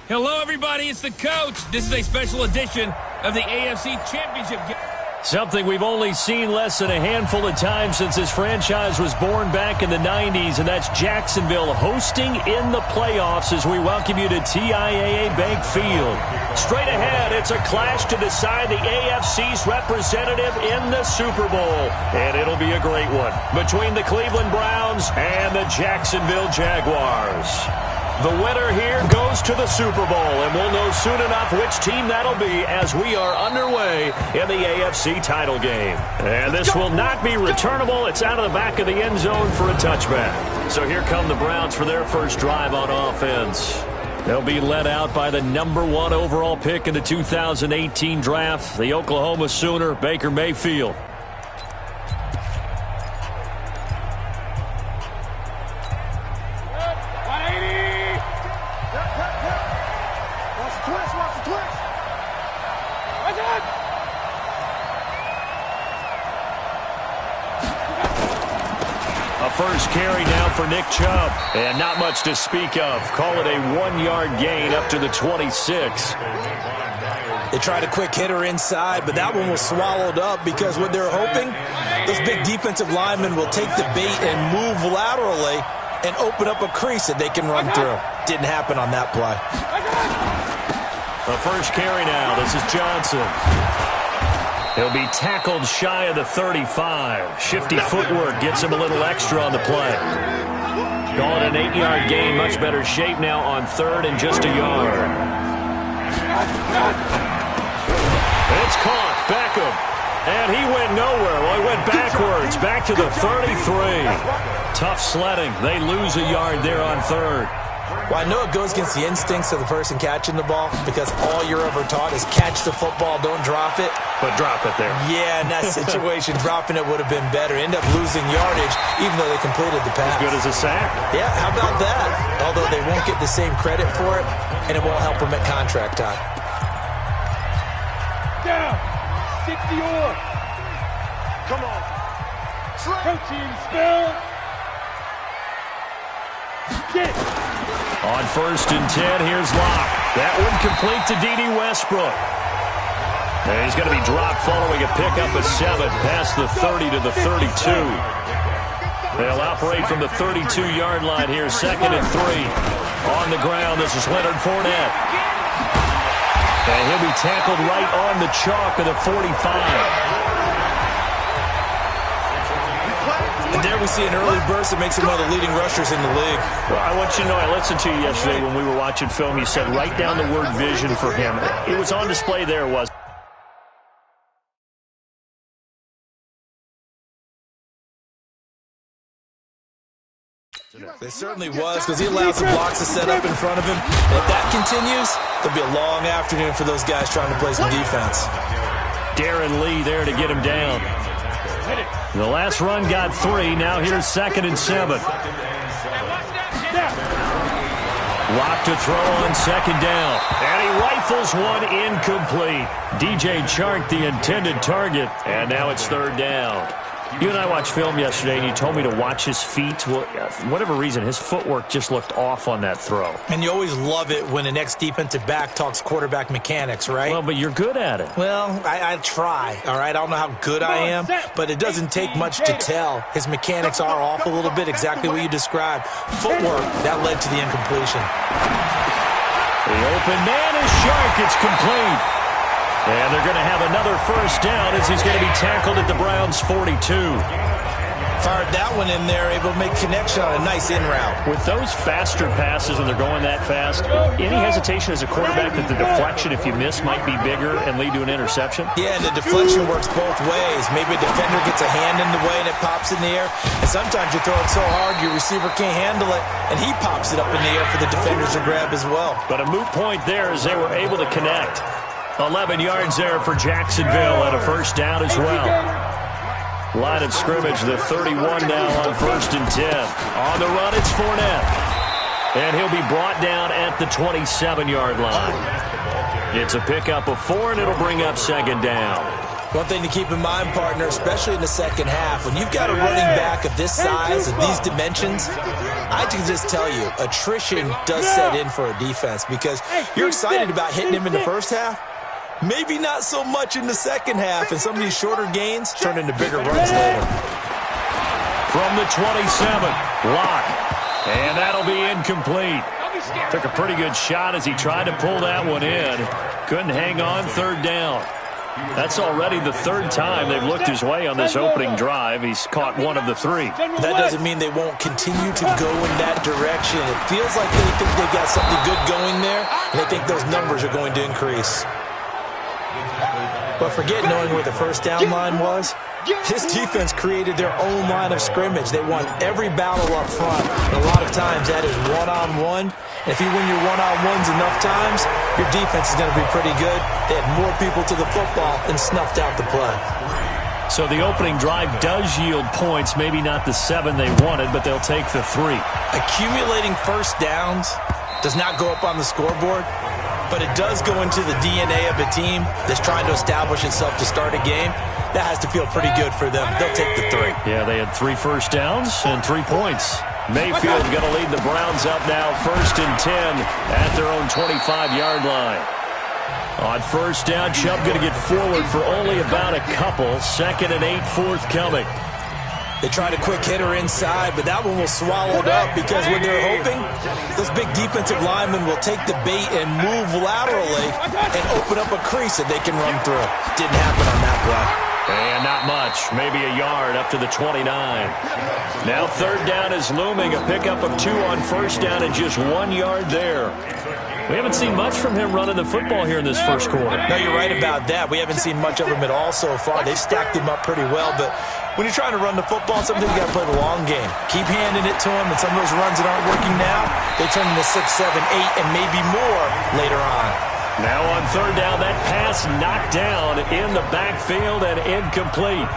Hello, everybody. It's the coach. This is a special edition of the AFC Championship game. Something we've only seen less than a handful of times since this franchise was born back in the 90s, and that's Jacksonville hosting in the playoffs as we welcome you to TIAA Bank Field. Straight ahead, it's a clash to decide the AFC's representative in the Super Bowl, and it'll be a great one between the Cleveland Browns and the Jacksonville Jaguars. The winner here goes to the Super Bowl, and we'll know soon enough which team that'll be as we are underway in the AFC title game. And this will not be returnable. It's out of the back of the end zone for a touchback. So here come the Browns for their first drive on offense. They'll be led out by the #1 overall pick in the 2018 draft, the Oklahoma Sooner, Baker Mayfield. First carry now for Nick Chubb, and not much to speak of. Call it a 1-yard gain up to the 26. They tried a quick hitter inside, but that one was swallowed up because what they're hoping, those big defensive linemen will take the bait and move laterally and open up a crease that they can run through. Didn't happen on that play. The first carry now. This is Johnson. He'll be tackled shy of the 35. Shifty footwork gets him a little extra on the play. Call it an 8-yard gain. Much better shape now on third and just a yard. It's caught. Beckham. And he went nowhere. Well, he went backwards. Back to the 33. Tough sledding. They lose a yard there on third. Well, I know it goes against the instincts of the person catching the ball because all you're ever taught is catch the football, don't drop it. But drop it there. Yeah, in that situation, dropping it would have been better. End up losing yardage even though they completed the pass. As good as a sack. Yeah, how about that? Although they won't get the same credit for it, and it won't help them at contract time. Down. 60 or. Come on. Protein spell. Get. On 1st and 10, here's Locke. That one complete to D.D. Westbrook. And he's going to be dropped following a pickup of 7 past the 30 to the 32. They'll operate from the 32-yard line here, 2nd and 3. On the ground, this is Leonard Fournette. And he'll be tackled right on the chalk of the 45. And there we see an early burst that makes him one of the leading rushers in the league. Well, I want you to know, I listened to you yesterday when we were watching film. You said write down the word vision for him. It was on display there, was It certainly was because he allows the blocks to set up in front of him. And if that continues, there'll be a long afternoon for those guys trying to play some defense. Darren Lee there to get him down. The last run got 3. Now here's 2nd and 7. Lock to throw on 2nd down. And he rifles one incomplete. DJ Chark, the intended target. And now it's 3rd down. You and I watched film yesterday, and you told me to watch his feet. Well, for whatever reason, his footwork just looked off on that throw. And you always love it when an ex-defensive back talks quarterback mechanics, right? Well, but you're good at it. Well, I try, all right? I don't know how good I am, but it doesn't take much to tell. His mechanics are off a little bit, exactly what you described. Footwork, that led to the incompletion. The open man is Shark. It's complete. And they're going to have another 1st down as he's going to be tackled at the Browns' 42. Fired that one in there, able to make connection on a nice in route. With those faster passes when they're going that fast, any hesitation as a quarterback that the deflection, if you miss, might be bigger and lead to an interception? Yeah, and the deflection works both ways. Maybe a defender gets a hand in the way and it pops in the air. And sometimes you throw it so hard your receiver can't handle it, and he pops it up in the air for the defenders to grab as well. But a moot point there as they were able to connect. 11 yards there for Jacksonville and a 1st down as well. Line of scrimmage, the 31 now on 1st and 10. On the run, it's Fournette. And he'll be brought down at the 27-yard line. It's a pickup of 4, and it'll bring up 2nd down. One thing to keep in mind, partner, especially in the second half, when you've got a running back of this size, of these dimensions, I can just tell you, attrition does set in for a defense because you're excited about hitting him in the first half. Maybe not so much in the second half, and some of these shorter gains turn into bigger runs later. From the 27, Locke, and that'll be incomplete. Took a pretty good shot as he tried to pull that one in. Couldn't hang on, third down. That's already the third time they've looked his way on this opening drive. He's caught one of the three. That doesn't mean they won't continue to go in that direction. It feels like they think they got something good going there, and they think those numbers are going to increase. But forget knowing where the first down line was. This defense created their own line of scrimmage. They won every battle up front. And a lot of times that is one-on-one. And if you win your one-on-ones enough times, your defense is going to be pretty good. They had more people to the football and snuffed out the play. So the opening drive does yield points. Maybe not the 7 they wanted, but they'll take the 3. Accumulating first downs does not go up on the scoreboard, but it does go into the DNA of a team that's trying to establish itself to start a game. That has to feel pretty good for them. They'll take the 3. Yeah, they had 3 first downs and 3 points. Mayfield going to lead the Browns up now, 1st and 10 at their own 25-yard line. On first down, Chubb going to get forward for only about a couple. 2nd and 8 forthcoming. They tried a quick hitter inside, but that one was swallowed up because what they're hoping, those big defensive linemen will take the bait and move laterally and open up a crease that they can run through. Didn't happen on that play. And not much, maybe a yard up to the 29. Now third down is looming, a pickup of 2 on first down and just 1 yard there. We haven't seen much from him running the football here in this first quarter. No, you're right about that. We haven't seen much of him at all so far. They've stacked him up pretty well, but when you're trying to run the football, sometimes you got to play the long game. Keep handing it to him, and some of those runs that aren't working now, they turn into 6, 7, 8, and maybe more later on. Now on third down, that pass knocked down in the backfield and incomplete.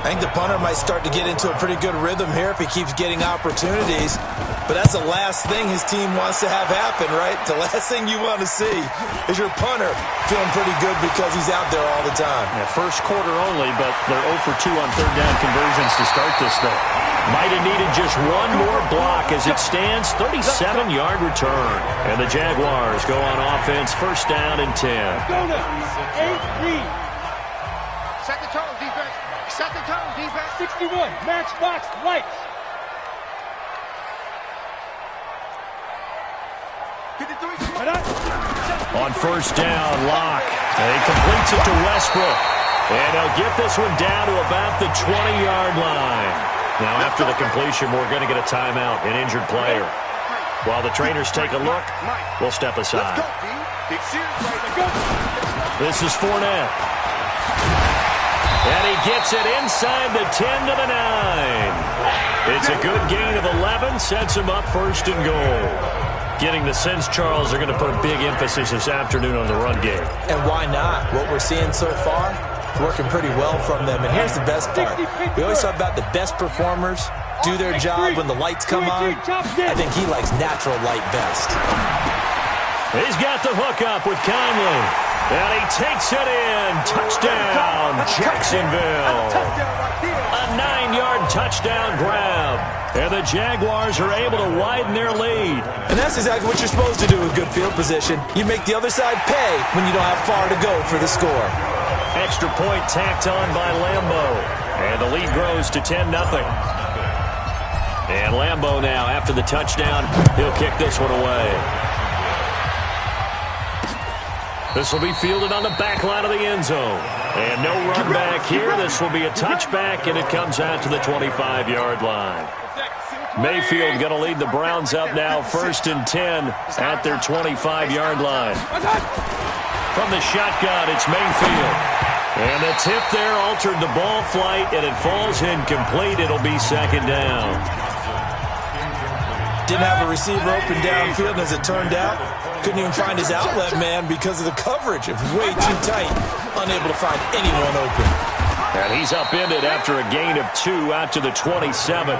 I think the punter might start to get into a pretty good rhythm here if he keeps getting opportunities. But that's the last thing his team wants to have happen, right? The last thing you want to see is your punter feeling pretty good because he's out there all the time. Yeah, first quarter only, but they're 0 for 2 on third down conversions to start this thing. Might have needed just one more block as it stands, 37-yard return. And the Jaguars go on offense, first down and 10. Go now. 8-3. Set the tone, defense. Set the tone, defense. 61. Matchbox lights. On first down, Locke. And he completes it to Westbrook. And he'll get this one down to about the 20-yard line. Now, after the completion, we're going to get a timeout, an injured player. While the trainers take a look, we'll step aside. This is Fournette. And he gets it inside the 10 to the 9. It's a good gain of 11, sets him up first and goal. Getting the sense, Charles, are going to put a big emphasis this afternoon on the run game. And why not? What we're seeing so far, working pretty well from them. And here's the best part. We always talk about the best performers do their job when the lights come on. I think he likes natural light best. He's got the hook up with Conley. And he takes it in. Touchdown, Jacksonville. A 9-yard touchdown grab. And the Jaguars are able to widen their lead. And that's exactly what you're supposed to do with good field position. You make the other side pay when you don't have far to go for the score. Extra point tacked on by Lambo. And the lead grows to 10-0. And Lambo now, after the touchdown, he'll kick this one away. This will be fielded on the back line of the end zone. And no run back here. This will be a touchback, and it comes out to the 25-yard line. Mayfield going to lead the Browns up now, 1st and 10 at their 25-yard line. From the shotgun, it's Mayfield. And the tip there altered the ball flight, and it falls incomplete. It'll be 2nd down. Didn't have a receiver open downfield, and as it turned out, couldn't even find his outlet man because of the coverage. It was way too tight, unable to find anyone open. And he's upended after a gain of 2 out to the 27.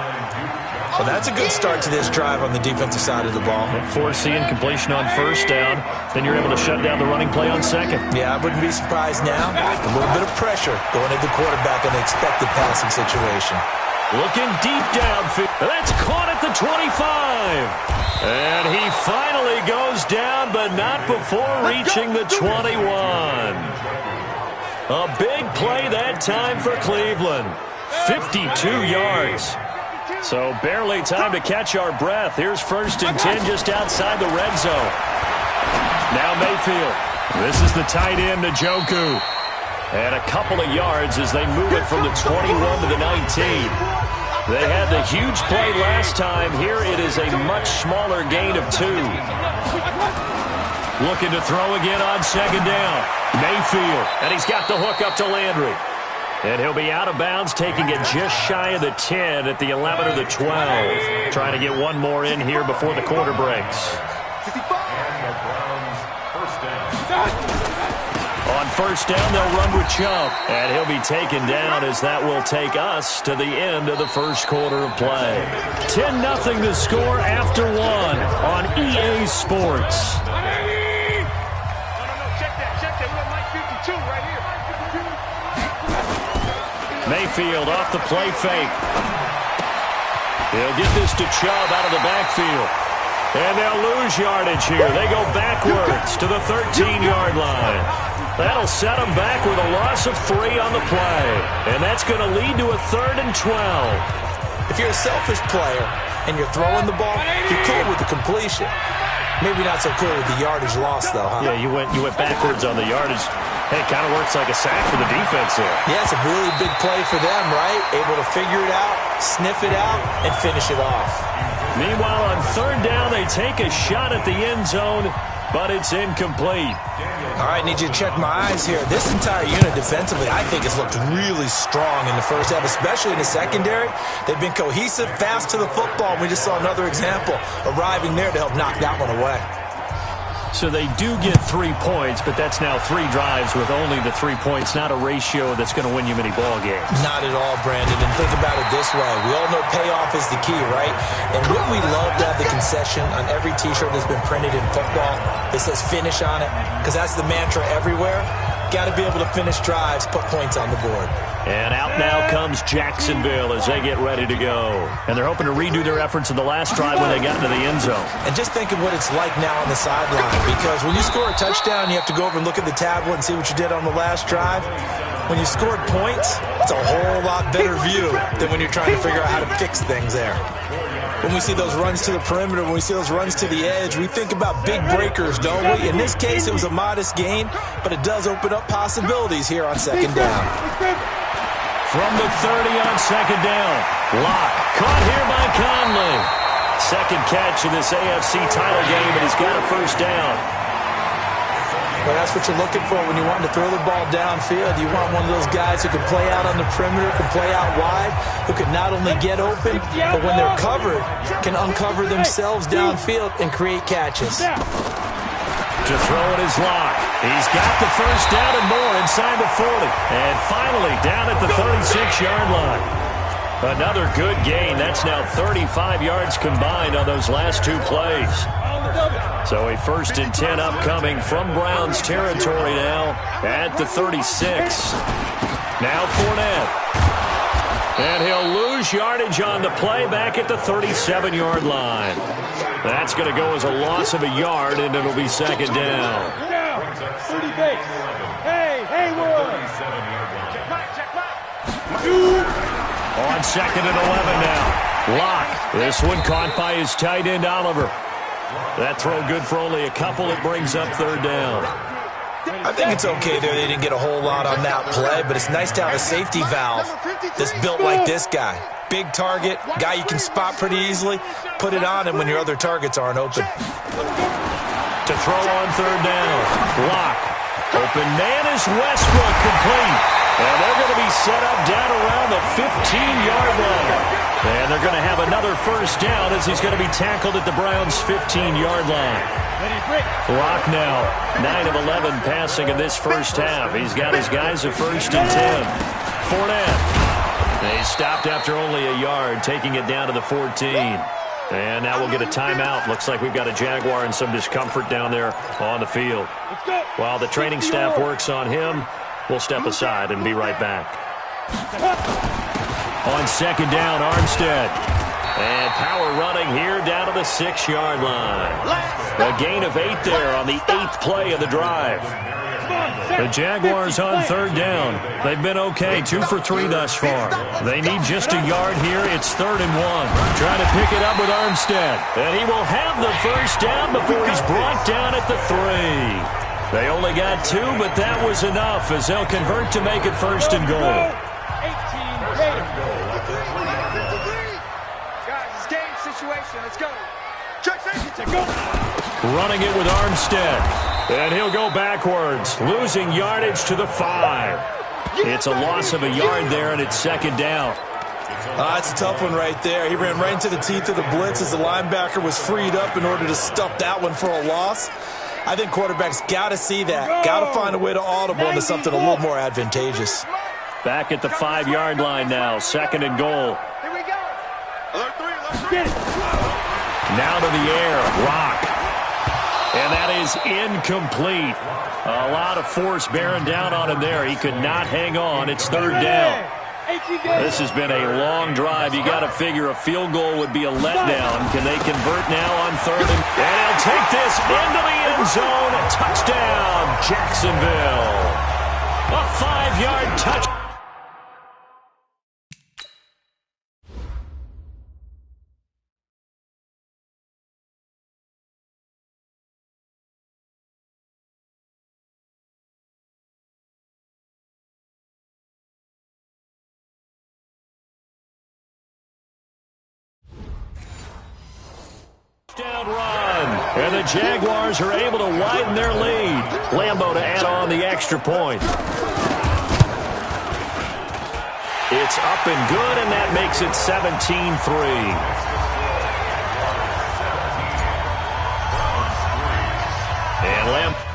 Well, that's a good start to this drive on the defensive side of the ball. Forcing completion on first down. Then you're able to shut down the running play on second. Yeah, I wouldn't be surprised now. A little bit of pressure going at the quarterback in an expected passing situation. Looking deep downfield. That's caught at the 25. And he finally goes down, but not before reaching the 21. A big play that time for Cleveland. 52 yards. So barely time to catch our breath. Here's 1st and 10 just outside the red zone. Now Mayfield. This is the tight end, Njoku. And a couple of yards as they move it from the 21 to the 19. They had the huge play last time. Here it is a much smaller gain of 2. Looking to throw again on 2nd down. Mayfield, and he's got the hook up to Landry. And he'll be out of bounds, taking it just shy of the 10 at the 11 or the 12. Trying to get one more in here before the quarter breaks. On 1st down, they'll run with Chubb. And he'll be taken down as that will take us to the end of the first quarter of play. 10-0 the score after 1 on EA Sports. Mayfield off the play fake. He'll get this to Chubb out of the backfield. And they'll lose yardage here. They go backwards to the 13-yard line. That'll set them back with a loss of 3 on the play. And that's going to lead to a 3rd and 12. If you're a selfish player and you're throwing the ball, you're cool with the completion. Maybe not so cool with the yardage loss, though, huh? Yeah, you went backwards on the yardage. Hey, it kind of works like a sack for the defense there. Yeah, it's a really big play for them, right? Able to figure it out, sniff it out, and finish it off. Meanwhile, on 3rd down, they take a shot at the end zone, but it's incomplete. All right, need you to check my eyes here. This entire unit defensively, I think, has looked really strong in the first half, especially in the secondary. They've been cohesive, fast to the football. We just saw another example arriving there to help knock that one away. So they do get 3 points, but that's now 3 drives with only the 3 points, not a ratio that's going to win you many ball games. Not at all, Brandon. And think about it this way. We all know payoff is the key, right? And wouldn't we love to have the concession on every T-shirt that's been printed in football that says finish on it? Because that's the mantra everywhere. Got to be able to finish drives, put points on the board. And out now comes Jacksonville as they get ready to go. And they're hoping to redo their efforts in the last drive when they got into the end zone. And just think of what it's like now on the sideline. Because when you score a touchdown, you have to go over and look at the tablet and see what you did on the last drive. When you scored points, it's a whole lot better view than when you're trying to figure out how to fix things there. When we see those runs to the perimeter, when we see those runs to the edge, we think about big breakers, don't we? In this case, it was a modest gain, but it does open up possibilities here on 2nd down. From the 30 on 2nd down. Locke caught here by Conley. 2nd catch in this AFC title game, and he's got a 1st down. Well, that's what you're looking for when you want to throw the ball downfield. You want one of those guys who can play out on the perimeter, can play out wide, who can not only get open, but when they're covered, can uncover themselves downfield and create catches. To throw it is Locke. He's got the 1st down and more inside the 40. And finally down at the 36-yard line. Another good gain. That's now 35 yards combined on those last 2 plays. So a 1st and 10 upcoming from Browns territory now at the 36. Now Fournette. And he'll lose yardage on the play back at the 37-yard line. That's going to go as a loss of a yard, and it'll be 2nd down. Hey, Haywood! On 2nd and 11 now. Locke. This one caught by his tight end, Oliver. That throw good for only a couple. It brings up 3rd down. I think it's okay there. They didn't get a whole lot on that play, but it's nice to have a safety valve that's built like this guy. Big target, guy you can spot pretty easily. Put it on him when your other targets aren't open. To throw on 3rd down. Locke. Open man is Westbrook, complete. And they're going to be set up down around the 15-yard line. And they're going to have another 1st down as he's going to be tackled at the Browns' 15-yard line. Locke now, 9 of 11 passing in this first half. He's got his guys a 1st and 10. Fournette. They stopped after only a yard, taking it down to the 14. And now we'll get a timeout. Looks like we've got a Jaguar in some discomfort down there on the field. While the training staff works on him, we'll step aside and be right back. On second down, Armstead. And power running here down to the 6-yard line. A gain of 8 there on the 8th play of the drive. The Jaguars on third down. They've been okay, 2 for 3 thus far. They need just a yard here. It's 3rd and 1. Trying to pick it up with Armstead. And he will have the first down before he's brought down at the 3. They only got 2, but that was enough as they'll convert to make it 1st and goal. 18 Raiders. Guys, it's game situation. Let's go. Jackson, go. Running it with Armstead. And he'll go backwards, losing yardage to the 5. It's a loss of a yard there, and it's 2nd down. It's a tough one right there. He ran right into the teeth of the blitz as the linebacker was freed up in order to stuff that one for a loss. I think quarterbacks got to see that. Got to find a way to audible into something a little more advantageous. Back at the 5-yard line now, 2nd and goal. Here we go. Alert 3, alert 3. Now to the air, Rock. And that is incomplete. A lot of force bearing down on him there. He could not hang on. It's 3rd down. This has been a long drive. You got to figure a field goal would be a letdown. Can they convert now on 3rd? And he'll take this into the end zone. Touchdown, Jacksonville. A 5-yard touchdown. Down run, and the Jaguars are able to widen their lead. Lambeau to add on the extra point. It's up and good, and that makes it 17-3. And Lambeau.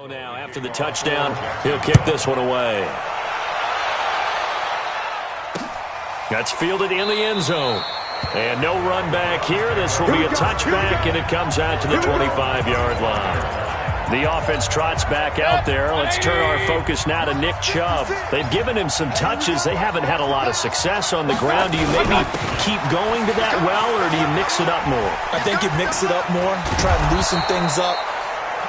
Now, after the touchdown, he'll kick this one away. That's fielded in the end zone. And no run back here. This will be a touchback, and it comes out to the 25-yard line. The offense trots back out there. Let's turn our focus now to Nick Chubb. They've given him some touches. They haven't had a lot of success on the ground. Do you maybe keep going to that well, or do you mix it up more? I think you mix it up more, try to loosen things up.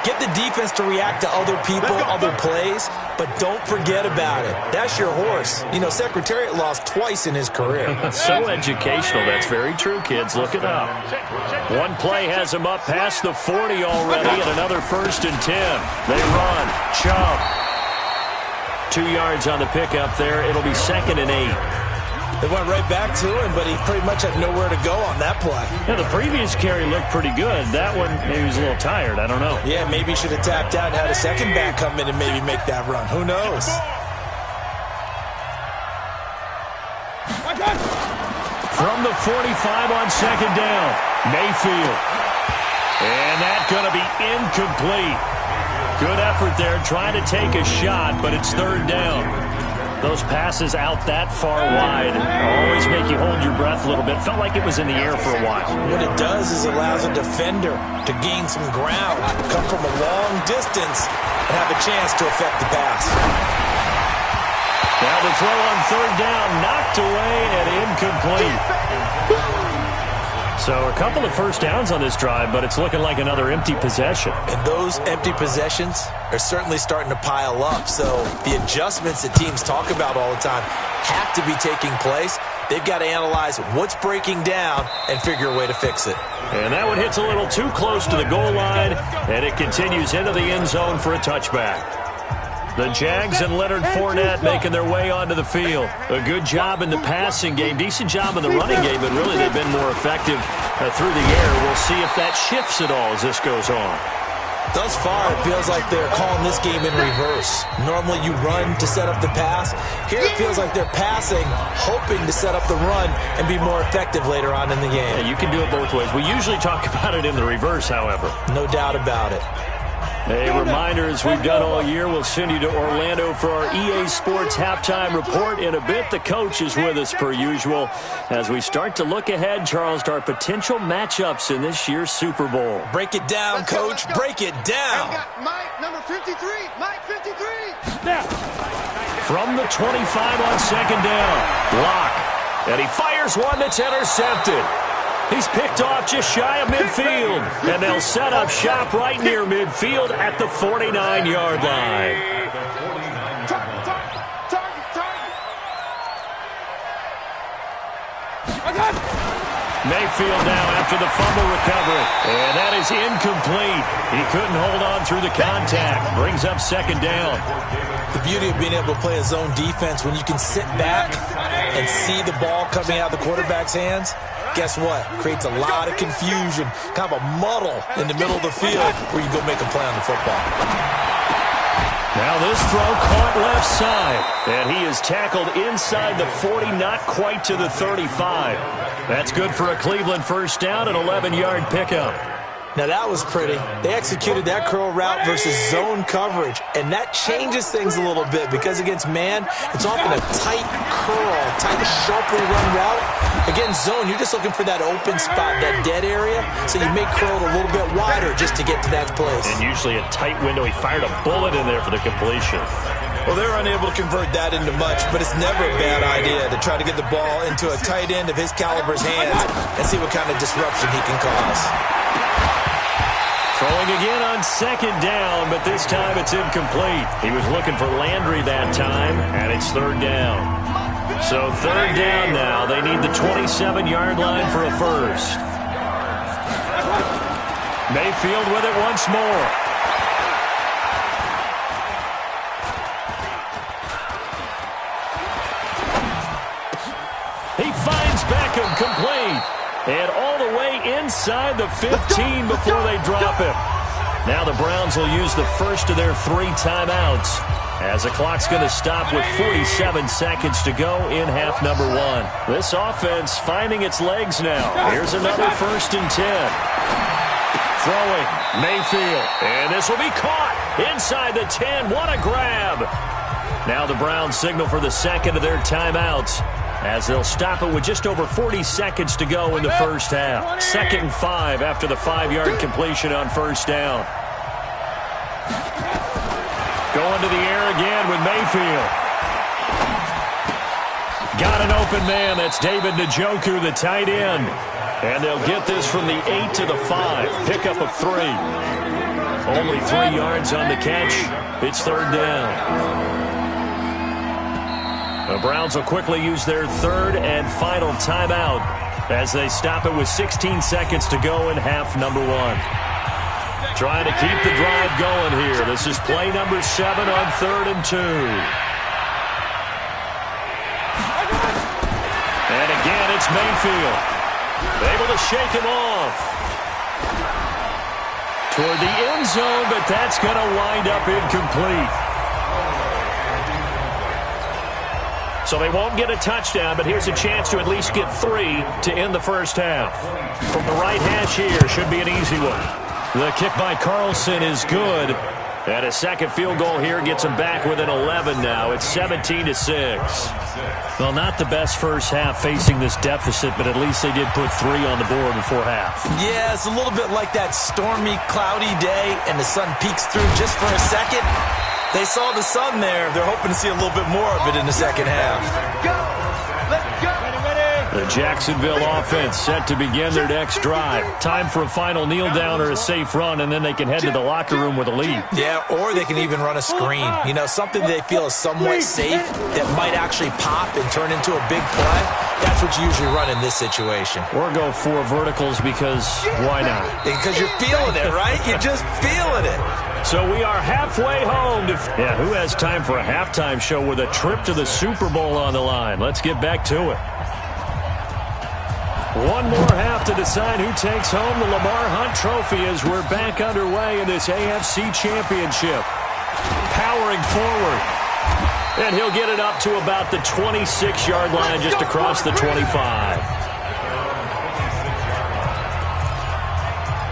Get the defense to react to other people, other plays, but don't forget about it. That's your horse. You know, Secretariat lost twice in his career. So educational. That's very true, kids. Look it up. One play has him up past the 40 already, and another 1st and 10. They run. Chubb. 2 yards on the pickup there. It'll be 2nd and 8. They went right back to him, but he pretty much had nowhere to go on that play. Yeah, the previous carry looked pretty good. That one, maybe he was a little tired. I don't know. Yeah, maybe he should have tapped out and had a second back come in and maybe make that run. Who knows? From the 45 on 2nd down, Mayfield. And that's going to be incomplete. Good effort there, trying to take a shot, but it's 3rd down. Those passes out that far wide always make you hold your breath a little bit. Felt like it was in the air for a while. What it does is allows a defender to gain some ground, come from a long distance, and have a chance to affect the pass. Now the throw on 3rd down, knocked away and incomplete. So a couple of first downs on this drive, but it's looking like another empty possession. And those empty possessions are certainly starting to pile up. So the adjustments that teams talk about all the time have to be taking place. They've got to analyze what's breaking down and figure a way to fix it. And that one hits a little too close to the goal line, and it continues into the end zone for a touchback. The Jags and Leonard Fournette making their way onto the field. A good job in the passing game, decent job in the running game, but really they've been more effective through the air. We'll see if that shifts at all as this goes on. Thus far, it feels like they're calling this game in reverse. Normally you run to set up the pass. Here it feels like they're passing, hoping to set up the run and be more effective later on in the game. Yeah, you can do it both ways. We usually talk about it in the reverse, however. No doubt about it. A reminder, as we've done all year, we'll send you to Orlando for our EA Sports Halftime Report. In a bit, the coach is with us per usual as we start to look ahead, Charles, to our potential matchups in this year's Super Bowl. Break it down, Coach. Break it down. Mike, number 53. Mike, 53. From the 25 on 2nd down, Block. And he fires one that's intercepted. He's picked off just shy of midfield, and they'll set up shop right near midfield at the 49-yard line. Mayfield now after the fumble recovery, and that is incomplete. He couldn't hold on through the contact. Brings up 2nd down. The beauty of being able to play a zone defense when you can sit back and see the ball coming out of the quarterback's hands. Guess what? Creates a lot of confusion, kind of a muddle in the middle of the field where you go make a play on the football. Now this throw caught left side, and he is tackled inside the 40, not quite to the 35. That's good for a Cleveland 1st down, an 11-yard pickup. Now that was pretty. They executed that curl route versus zone coverage, and that changes things a little bit because against man, it's often a tight curl, tight, sharply run route. Against zone, you're just looking for that open spot, that dead area, so you may curl it a little bit wider just to get to that place. And usually a tight window. He fired a bullet in there for the completion. Well, they're unable to convert that into much, but it's never a bad idea to try to get the ball into a tight end of his caliber's hands and see what kind of disruption he can cause. Throwing again on 2nd down, but this time it's incomplete. He was looking for Landry that time, and it's 3rd down. So 3rd down now. They need the 27-yard line for a first. Mayfield with it once more. He finds Beckham complete. And all the way inside the 15 before they drop him. Now the Browns will use the first of their 3 timeouts as the clock's going to stop with 47 seconds to go in half number 1. This offense finding its legs now. Here's another 1st and 10. Throwing, Mayfield. And this will be caught inside the 10. What a grab. Now the Browns signal for the second of their timeouts, as they'll stop it with just over 40 seconds to go in the first half. 2nd and 5 after the 5-yard completion on 1st down. Going to the air again with Mayfield. Got an open man. That's David Njoku, the tight end. And they'll get this from the 8 to the 5. Pickup of 3. Only 3 yards on the catch. It's third down. The Browns will quickly use their third and final timeout as they stop it with 16 seconds to go in half number 1. Trying to keep the drive going here. This is play number 7 on 3rd and 2. And again, it's Mayfield. Able to shake him off. Toward the end zone, but that's going to wind up incomplete. So they won't get a touchdown, but here's a chance to at least get 3 to end the first half. From the right hash here, should be an easy one. The kick by Carlson is good. And a second field goal here gets them back within 11 now. It's 17-6. Well, not the best first half facing this deficit, but at least they did put 3 on the board before half. Yeah, it's a little bit like that stormy, cloudy day, and the sun peeks through just for a second. They saw the sun there. They're hoping to see a little bit more of it in the second half. Let's go. The Jacksonville offense set to begin their next drive. Time for a final kneel down or a safe run, and then they can head to the locker room with a lead. Yeah, or they can even run a screen. You know, something they feel is somewhat safe that might actually pop and turn into a big play. That's what you usually run in this situation. Or go 4 verticals because why not? Because you're feeling it, right? You're just feeling it. So we are halfway home. Who has time for a halftime show with a trip to the Super Bowl on the line? Let's get back to it. One more half to decide who takes home the Lamar Hunt Trophy as we're back underway in this AFC Championship. Powering forward. And he'll get it up to about the 26-yard line just across the 25.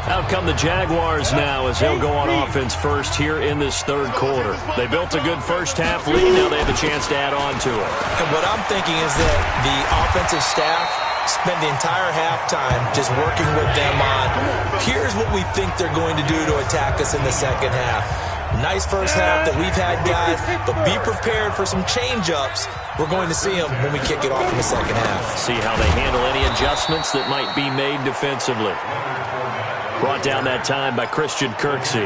Out come the Jaguars now as they'll go on offense first here in this third quarter. They built a good first half lead. Now they have a chance to add on to it. And what I'm thinking is that the offensive staff spend the entire halftime just working with them on, here's what we think they're going to do to attack us in the second half. Nice first half that we've had, guys, but be prepared for some change-ups. We're going to see them when we kick it off in the second half. See how they handle any adjustments that might be made defensively. Brought down that time by Christian Kirksey.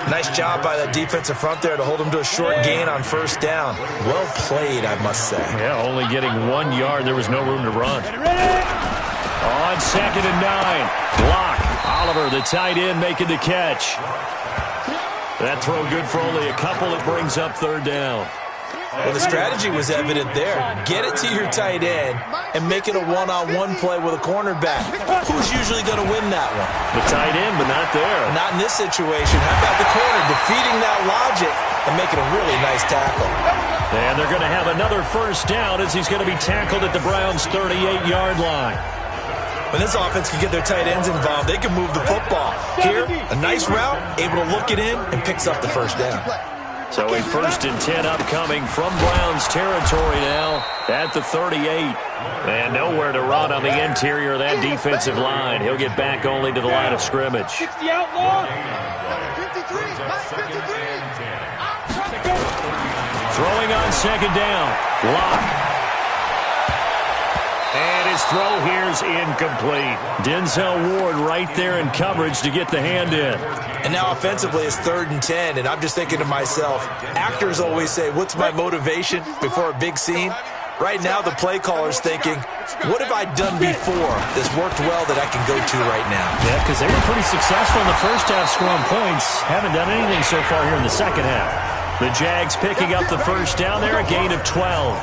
Nice job by that defensive front there to hold them to a short gain on first down. Well played, I must say. Yeah, only getting 1 yard. There was no room to run. On 2nd and 9. Block. Oliver, the tight end, making the catch. That throw good for only a couple. It brings up third down. Well, the strategy was evident there. Get it to your tight end and make it a one-on-one play with a cornerback. Who's usually going to win that one? The tight end, but not there. Not in this situation. How about the corner defeating that logic and making a really nice tackle? And they're going to have another first down as he's going to be tackled at the Browns' 38-yard line. When this offense can get their tight ends involved, they can move the football. Here, a nice route, able to look it in, and picks up the first down. So a 1st and 10 upcoming from Browns territory now at the 38. And nowhere to run on the interior of that defensive line. He'll get back only to the line of scrimmage. 60 outlaw. 53. Throwing on 2nd down. Lock. And his throw here's incomplete. Denzel Ward right there in coverage to get the hand in. And now offensively it's 3rd and 10, and I'm just thinking to myself, actors always say, what's my motivation before a big scene? Right now the play caller's thinking, what have I done before that's worked well that I can go to right now? Yeah, because they were pretty successful in the first half scoring points. Haven't done anything so far here in the second half. The Jags picking up the first down there, a gain of 12.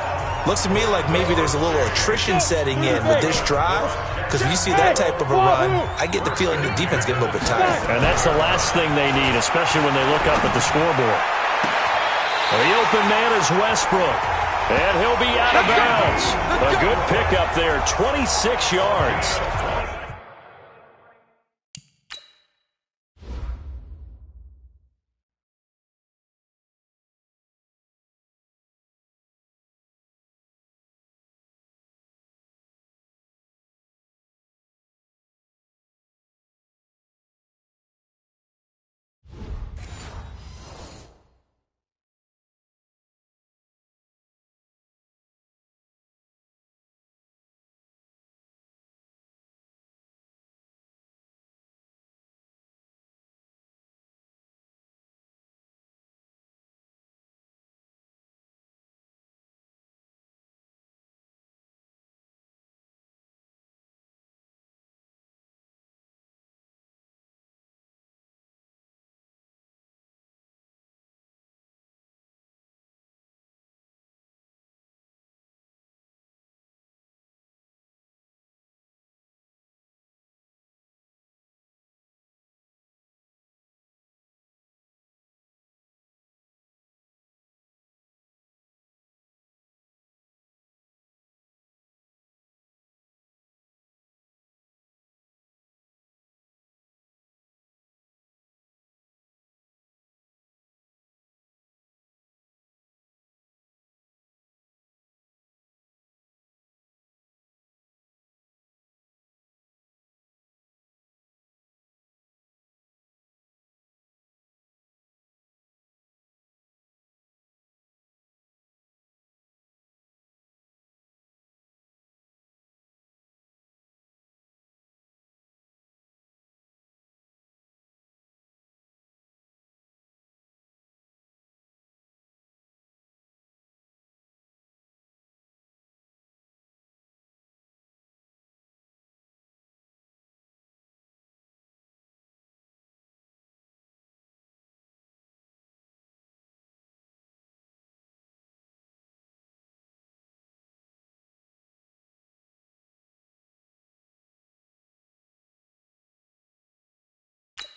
Looks to me like maybe there's a little attrition setting in with this drive, because when you see that type of a run, I get the feeling the defense getting a little bit tired. And that's the last thing they need, especially when they look up at the scoreboard. The open man is Westbrook, and he'll be out of bounds. A good pickup there, 26 yards.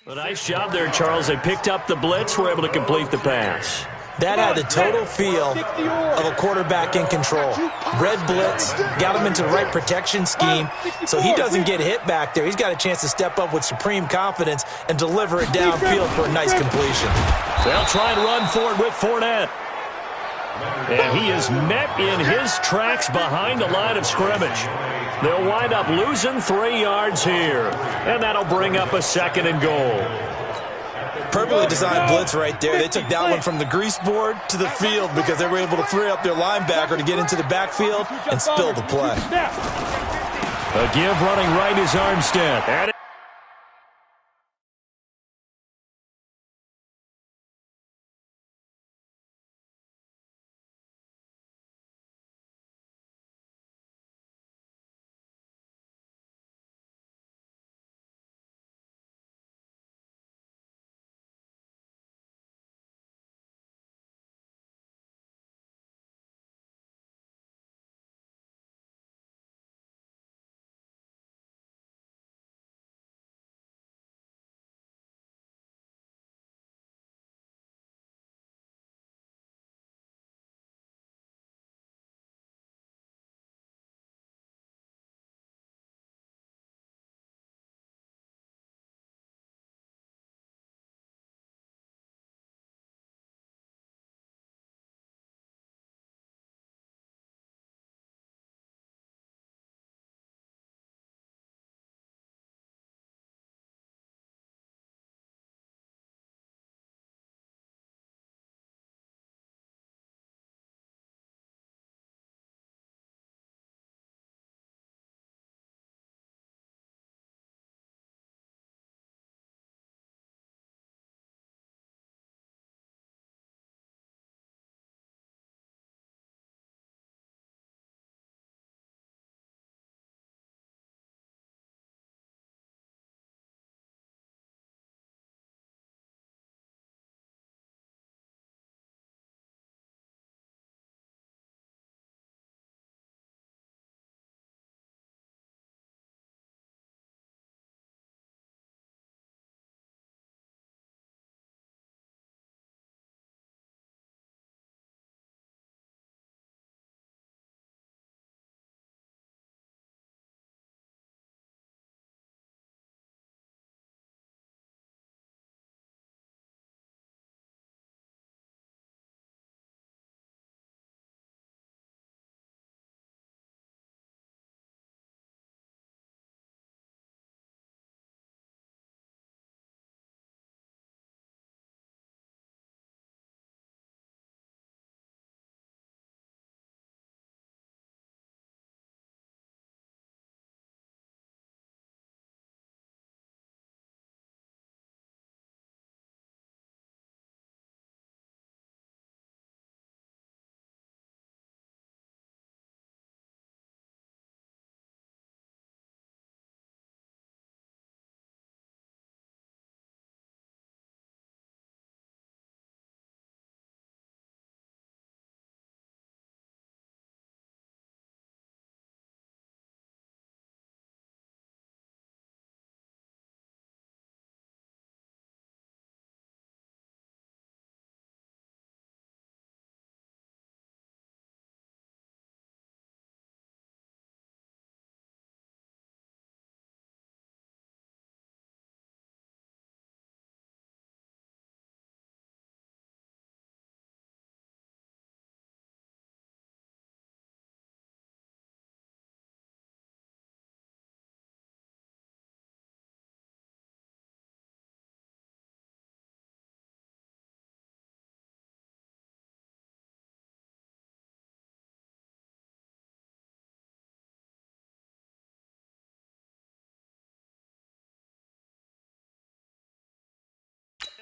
A nice job there, Charles. They picked up the blitz, were able to complete the pass. That had the total feel of a quarterback in control. Red blitz, got him into the right protection scheme, so he doesn't get hit back there. He's got a chance to step up with supreme confidence and deliver it downfield for a nice completion. They'll try and run for it with Fournette. And he is met in his tracks behind the line of scrimmage. They'll wind up losing 3 yards here, and that'll bring up a 2nd and goal. Perfectly designed blitz right there. They took that one from the grease board to the field because they were able to free up their linebacker to get into the backfield and spill the play. A give running right is Armstead.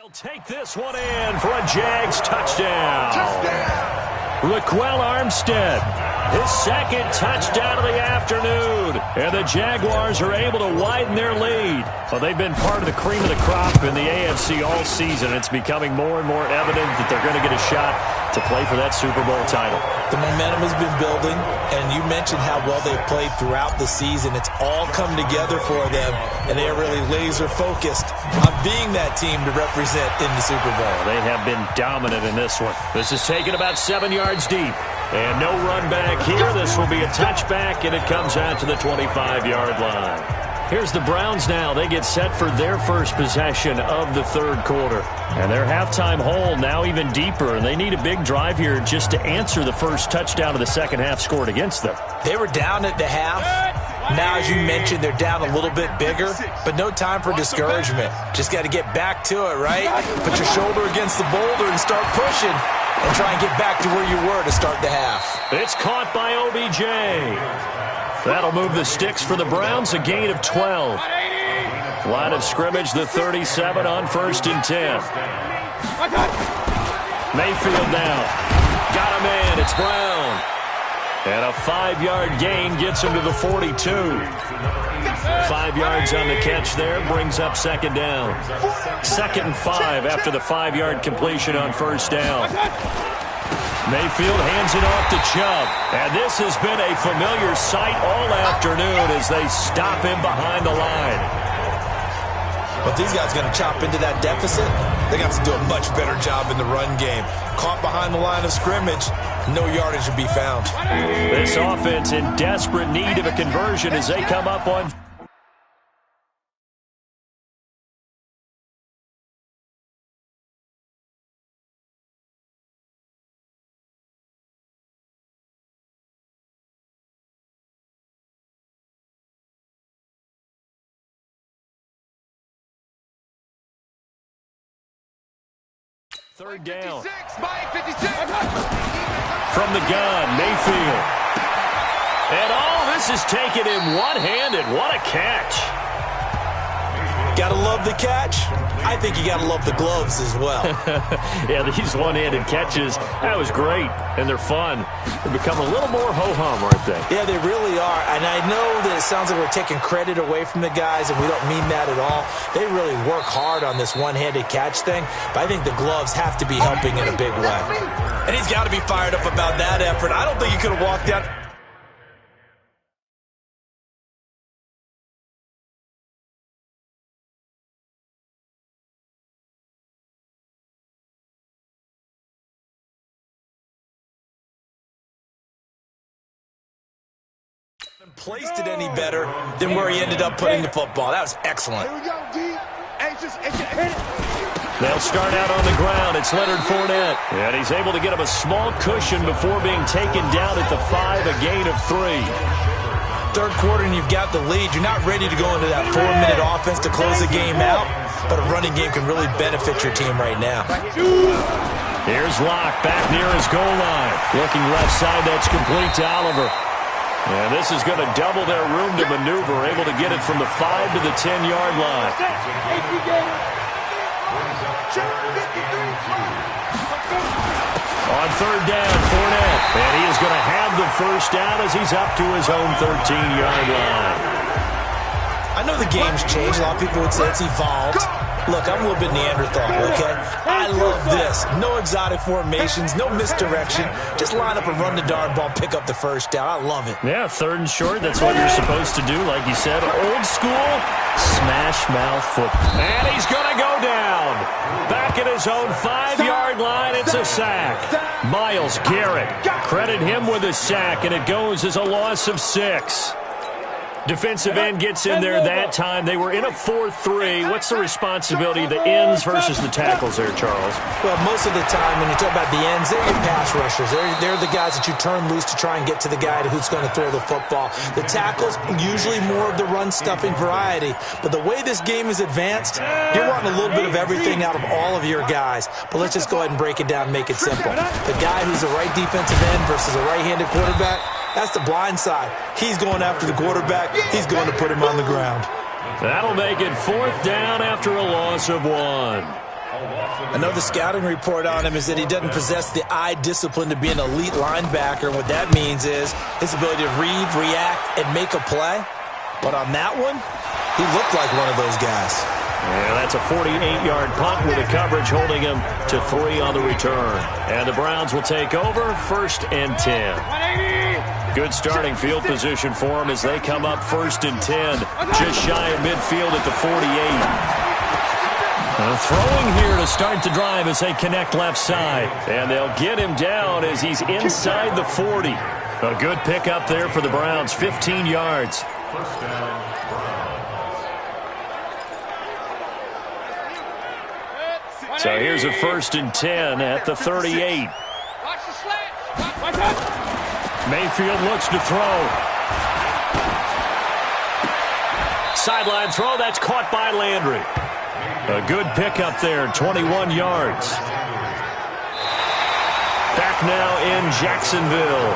They'll take this one in for a Jags touchdown. Raquel Armstead His second touchdown of the afternoon. And the Jaguars are able to widen their lead. Well, they've been part of the cream of the crop in the AFC all season. It's becoming more and more evident that they're going to get a shot to play for that Super Bowl title. The momentum has been building, and you mentioned how well they've played throughout the season. It's all come together for them, and they are really laser-focused on being that team to represent in the Super Bowl. They have been dominant in this one. This is taken about 7 yards deep. And no run back here. This will be a touchback, and it comes out to the 25-yard line. Here's the Browns now. They get set for their first possession of the third quarter. And their halftime hole now even deeper, and they need a big drive here just to answer the first touchdown of the second half scored against them. They were down at the half. Now, as you mentioned, they're down a little bit bigger, but no time for discouragement. Just got to get back to it, right? Put your shoulder against the boulder and start pushing and try and get back to where you were to start the half. It's caught by OBJ. That'll move the sticks for the Browns, a gain of 12. Line of scrimmage, the 37 on 1st and 10. Mayfield now. Got him in. It's Brown. And a 5-yard gain gets him to the 42. 5 yards on the catch there, brings up second down. 2nd and 5 after the 5-yard completion on first down. Mayfield hands it off to Chubb. And this has been a familiar sight all afternoon as they stop him behind the line. But these guys are going to chop into that deficit. They're going to have to do a much better job in the run game. Caught behind the line of scrimmage, no yardage to be found. This offense in desperate need of a conversion as they come up on... Third down. 56, Mike, 56. From the gun, Mayfield. And this is taken in one-handed. What a catch. Gotta love the catch. I think you gotta love the gloves as well. Yeah, these one-handed catches, that was great, and they're fun. They become a little more ho-hum, aren't they? Yeah, they really are, and I know that it sounds like we're taking credit away from the guys, and we don't mean that at all. They really work hard on this one-handed catch thing, but I think the gloves have to be helping in a big way. And he's got to be fired up about that effort. I don't think he could have walked out. Placed it any better than where he ended up putting the football. That was excellent. Here we go, D. They'll start out on the ground. It's Leonard Fournette. And he's able to get him a small cushion before being taken down at the 5, a gain of 3. Third quarter and you've got the lead. You're not ready to go into that 4-minute offense to close the game out, but a running game can really benefit your team right now. Here's Locke back near his goal line. Looking left side, that's complete to Oliver. And this is going to double their room to maneuver, able to get it from the 5 to the 10-yard line. On third down, Fournette. And he is going to have the first down as he's up to his own 13-yard line. I know the game's changed. A lot of people would say it's evolved. Look, I'm a little bit Neanderthal, okay? I love this. No exotic formations, no misdirection. Just line up and run the darn ball, pick up the first down. I love it. Yeah, 3rd and short, that's what you're supposed to do. Like you said, old school, smash mouth football. And he's going to go down. Back at his own 5-yard line, it's a sack. Myles Garrett, credit him with a sack, and it goes as a loss of 6. Defensive end gets in there that time. They were in a 4-3. What's the responsibility of the ends versus the tackles there, Charles? Well, most of the time when you talk about the ends, they're your pass rushers. They're the guys that you turn loose to try and get to the guy who's going to throw the football. The tackles, usually more of the run-stuffing variety. But the way this game is advanced, you're wanting a little bit of everything out of all of your guys. But let's just go ahead and break it down and make it simple. The guy who's the right defensive end versus a right-handed quarterback, that's the blind side. He's going after the quarterback. He's going to put him on the ground. That'll make it 4th down after a loss of 1. I know the scouting report on him is that he doesn't possess the eye discipline to be an elite linebacker. What that means is his ability to read, react, and make a play. But on that one, he looked like one of those guys. Yeah, that's a 48-yard punt with the coverage holding him to 3 on the return. And the Browns will take over 1st and 10. Good starting field position for them as they come up 1st and 10. Just shy of midfield at the 48. Throwing here to start the drive as they connect left side. And they'll get him down as he's inside the 40. A good pickup there for the Browns, 15 yards. So here's a 1st and 10 at the 38. Mayfield looks to throw. Sideline throw, that's caught by Landry. A good pickup there, 21 yards. Back now in Jacksonville.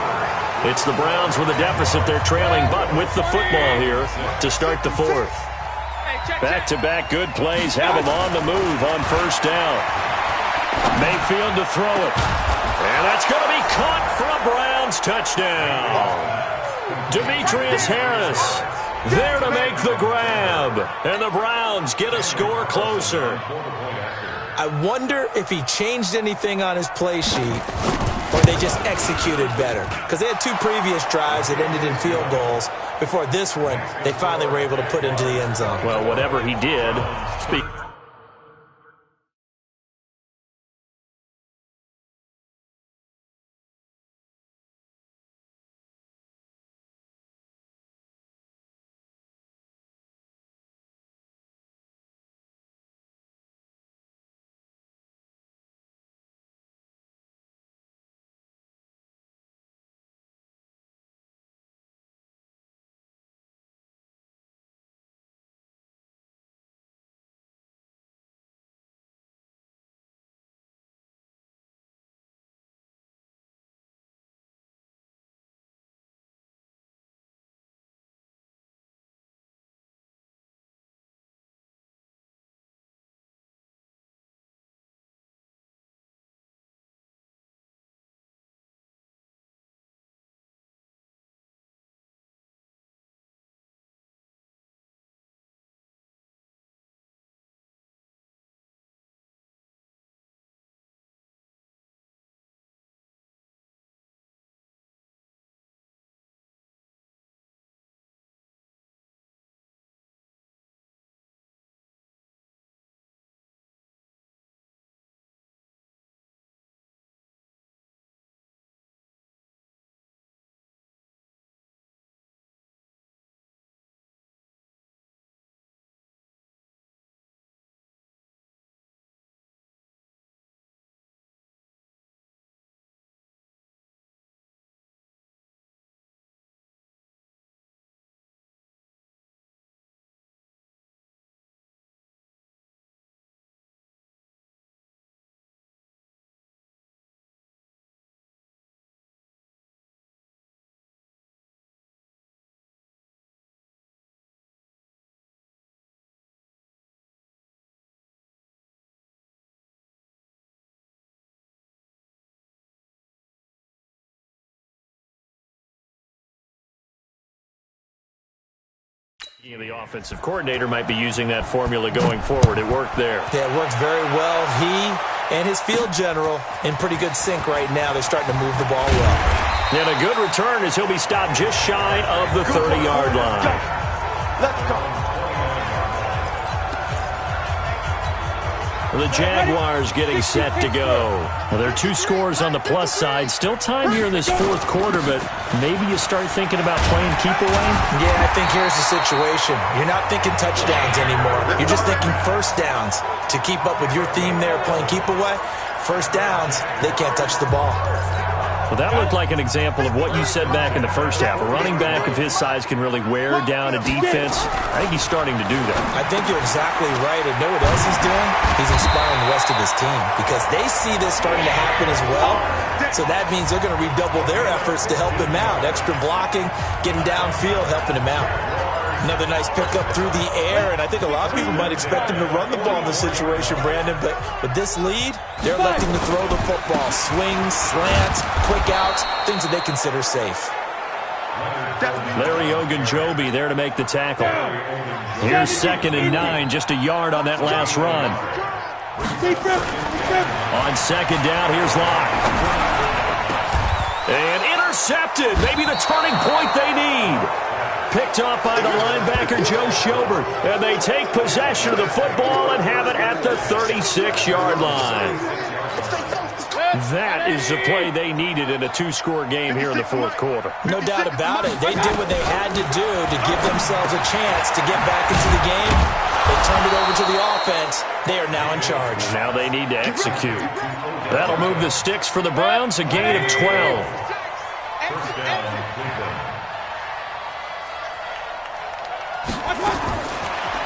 It's the Browns with a deficit. They're trailing, but with the football here to start the 4th. Back-to-back good plays have him on the move on 1st down. Mayfield to throw it. And that's going to be caught for a Browns touchdown. Demetrius Harris there to make the grab. And the Browns get a score closer. I wonder if he changed anything on his play sheet or they just executed better. Because they had 2 previous drives that ended in field goals. Before this one, they finally were able to put into the end zone. Well, whatever he did, the offensive coordinator might be using that formula going forward. It worked there. Yeah, it worked very well. He and his field general in pretty good sync right now. They're starting to move the ball well. And a good return as he'll be stopped just shy of the 30-yard line. Let's go. The Jaguars getting set to go. Well, there are 2 scores on the plus side. Still time here in this 4th quarter, but maybe you start thinking about playing keep away? Yeah, I think here's the situation. You're not thinking touchdowns anymore. You're just thinking 1st downs. To keep up with your theme there, playing keep away, 1st downs, they can't touch the ball. Well, that looked like an example of what you said back in the first half. A running back of his size can really wear down a defense. I think he's starting to do that. I think you're exactly right. And know what else he's doing? He's inspiring the rest of his team because they see this starting to happen as well. So that means they're going to redouble their efforts to help him out. Extra blocking, getting downfield, helping him out. Another nice pickup through the air, and I think a lot of people might expect him to run the ball in this situation, Brandon, but with this lead, they're electing to throw the football. Swings, slants, quick outs, things that they consider safe. Larry Ogunjobi there to make the tackle. Here's 2nd and 9, just a yard on that last run. On 2nd down, here's Locke. And intercepted, maybe the turning point they need. Picked off by the linebacker, Joe Schobert. And they take possession of the football and have it at the 36-yard line. That is the play they needed in a 2-score game here in the 4th quarter. No doubt about it. They did what they had to do to give themselves a chance to get back into the game. They turned it over to the offense. They are now in charge. Now they need to execute. That'll move the sticks for the Browns, a gain of 12.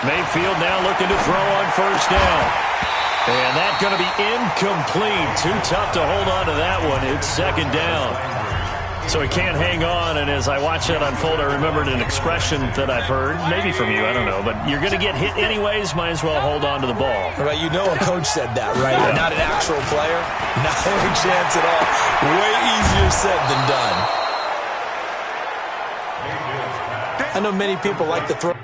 Mayfield now looking to throw on 1st down. And that's going to be incomplete. Too tough to hold on to that one. It's 2nd down. So he can't hang on, and as I watch that unfold, I remembered an expression that I've heard, maybe from you, I don't know, but you're going to get hit anyways, might as well hold on to the ball. Right, you know a coach said that, right? Yeah. Not an actual player. Not any chance at all. Way easier said than done. I know many people like to throw.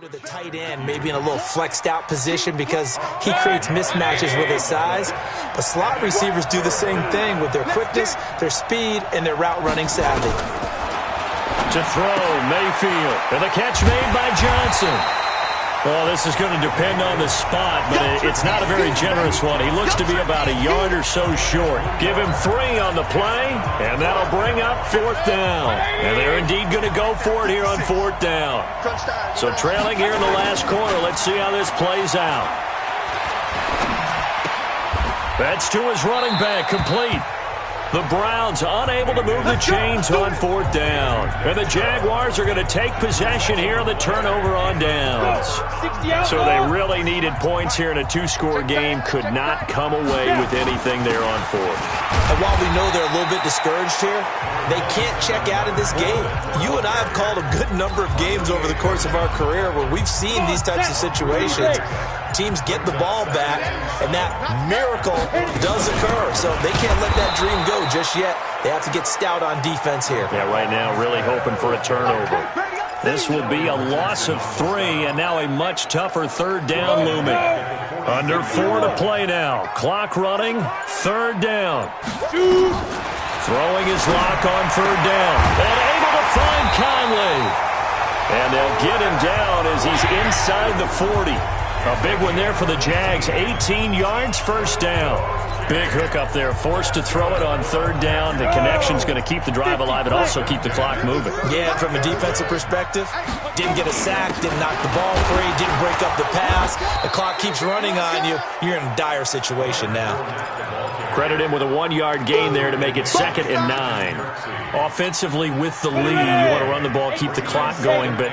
To the tight end, maybe in a little flexed out position because he creates mismatches with his size. But slot receivers do the same thing with their quickness, their speed, and their route running savvy. To throw, Mayfield. And the catch made by Johnson. Well, this is going to depend on the spot, but it's not a very generous one. He looks to be about a yard or so short. Give him 3 on the play, and that'll bring up 4th down. And they're indeed going to go for it here on 4th down. So trailing here in the last quarter. Let's see how this plays out. That's to his running back, complete. The Browns unable to move the chains on 4th down. And the Jaguars are going to take possession here on the turnover on downs. So they really needed points here in a 2-score game. Could not come away with anything there on 4th. And while we know they're a little bit discouraged here, they can't check out of this game. You and I have called a good number of games over the course of our career where we've seen these types of situations. Teams get the ball back, and that miracle does occur. So they can't let that dream go just yet. They have to get stout on defense here. Yeah, right now really hoping for a turnover. This will be a loss of 3, and now a much tougher 3rd down looming. Under 4 to play now. Clock running, 3rd down. Throwing his lock on 3rd down. And able to find Conley. And they'll get him down as he's inside the 40. A big one there for the Jags. 18 yards, 1st down. Big hook up there, forced to throw it on third down. The connection's going to keep the drive alive and also keep the clock moving. Yeah, from a defensive perspective, didn't get a sack, didn't knock the ball free, didn't break up the pass. The clock keeps running on you. You're in a dire situation now. Credit him with a 1-yard gain there to make it 2nd and 9. Offensively with the lead, you want to run the ball, keep the clock going, but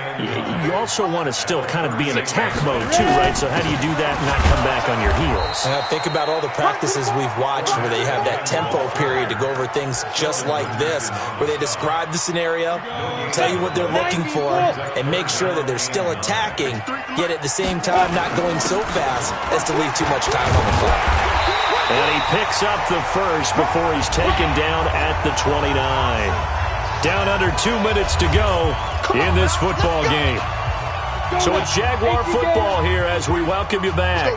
you also want to still kind of be in attack mode too, right? So how do you do that and not come back on your heels? Think about all the practices we've watched where they have that tempo period to go over things just like this, where they describe the scenario, tell you what they're looking for, and make sure that they're still attacking, yet at the same time not going so fast as to leave too much time on the clock. And he picks up the first before he's taken down at the 29. Down under 2 minutes to go in this football game. So it's Jaguar football here as we welcome you back.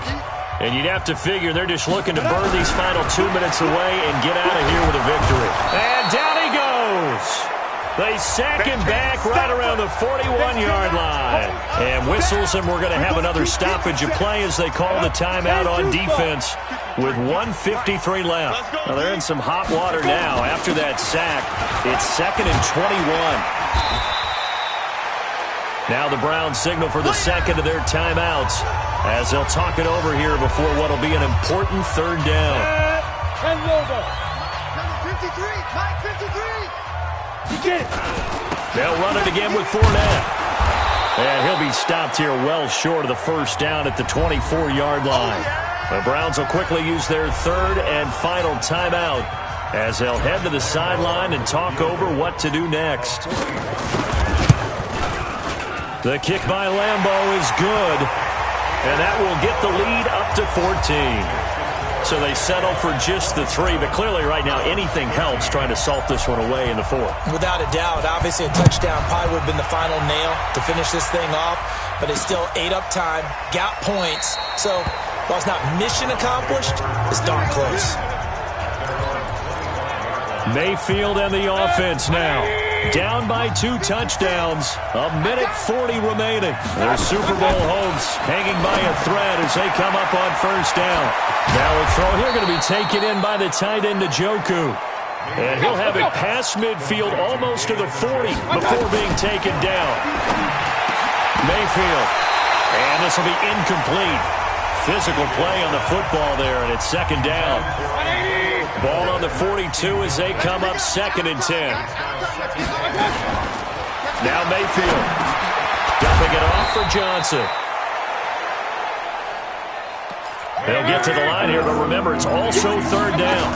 And you'd have to figure they're just looking to burn these final 2 minutes away and get out of here with a victory. And down he goes. They sack him back right around the 41-yard line. And whistles, and we're going to have another stoppage of play as they call the timeout on defense with 1:53 left. Now they're in some hot water now after that sack. It's 2nd and 21. Now the Browns signal for the second of their timeouts as they'll talk it over here before what will be an important third down. Number 53, Mike 53. They'll run it again with Fournette. And he'll be stopped here well short of the first down at the 24-yard line. The Browns will quickly use their third and final timeout as they'll head to the sideline and talk over what to do next. The kick by Lambeau is good, and that will get the lead up to 14. So they settle for just the 3, but clearly right now anything helps trying to salt this one away in the 4th. Without a doubt, obviously a touchdown probably would have been the final nail to finish this thing off, but it's still ate up time, got points, so while it's not mission accomplished, it's darn close. Mayfield and the offense now. Down by 2 touchdowns. 1:40 remaining. Their Super Bowl hopes hanging by a thread as they come up on first down. Now a throw here going to be taken in by the tight end Njoku. And he'll have it past midfield almost to the 40 before being taken down. Mayfield. And this will be incomplete. Physical play on the football there, and it's 2nd down. Ball on the 42 as they come up 2nd and 10. Now Mayfield dumping it off for Johnson. They'll get to the line here, but remember, it's also 3rd down.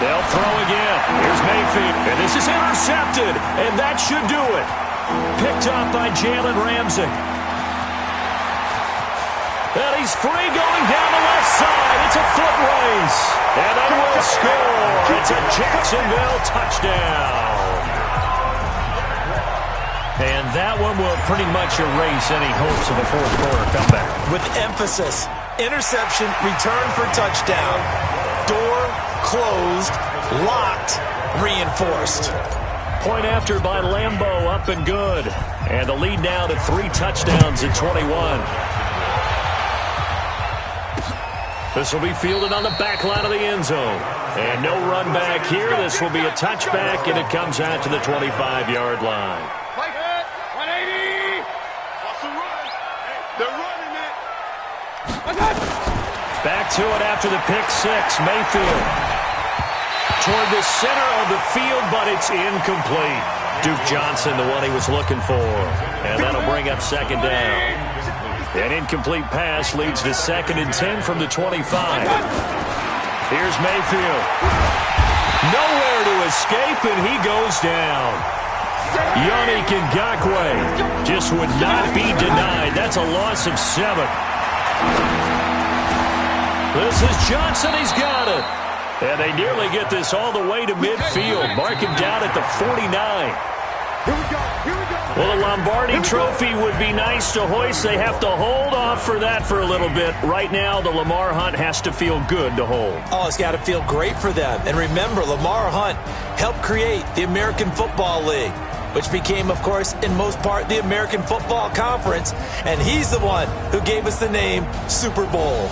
They'll throw again. Here's Mayfield, and this is intercepted, and that should do it. Picked up by Jalen Ramsey. And he's free going down the left side. It's a foot race. And they will score. It's a Jacksonville touchdown. And that one will pretty much erase any hopes of a fourth-quarter comeback. With emphasis, interception, return for touchdown. Door closed, locked, reinforced. Point after by Lambeau, up and good. And the lead now to 3 touchdowns at 21. This will be fielded on the back line of the end zone. And no run back here. This will be a touchback, and it comes out to the 25-yard line. 180. What's the run? They're running it. Back to it after the pick 6. Mayfield toward the center of the field, but it's incomplete. Duke Johnson, the one he was looking for. And that'll bring up 2nd down. An incomplete pass leads to 2nd and 10 from the 25. Here's Mayfield. Nowhere to escape, and he goes down. Yannick Ngakoue just would not be denied. That's a loss of 7. This is Johnson. He's got it. And they nearly get this all the way to midfield. Mark him down at the 49. Well, the Lombardi Trophy would be nice to hoist. They have to hold off for that for a little bit. Right now, the Lamar Hunt has to feel good to hold. Oh, it's got to feel great for them. And remember, Lamar Hunt helped create the American Football League, which became, of course, in most part, the American Football Conference. And he's the one who gave us the name Super Bowl.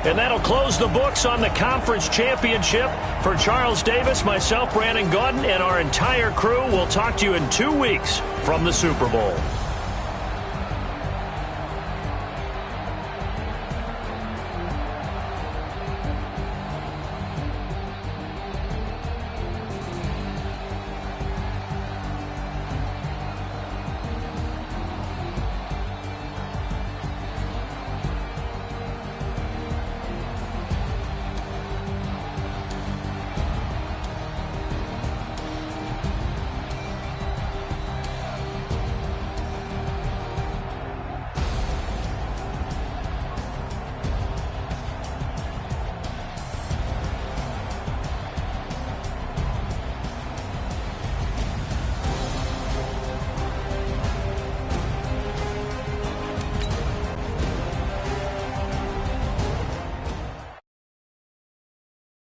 And that'll close the books on the conference championship. For Charles Davis, myself, Brandon Gaudin, and our entire crew, we'll talk to you in 2 weeks from the Super Bowl.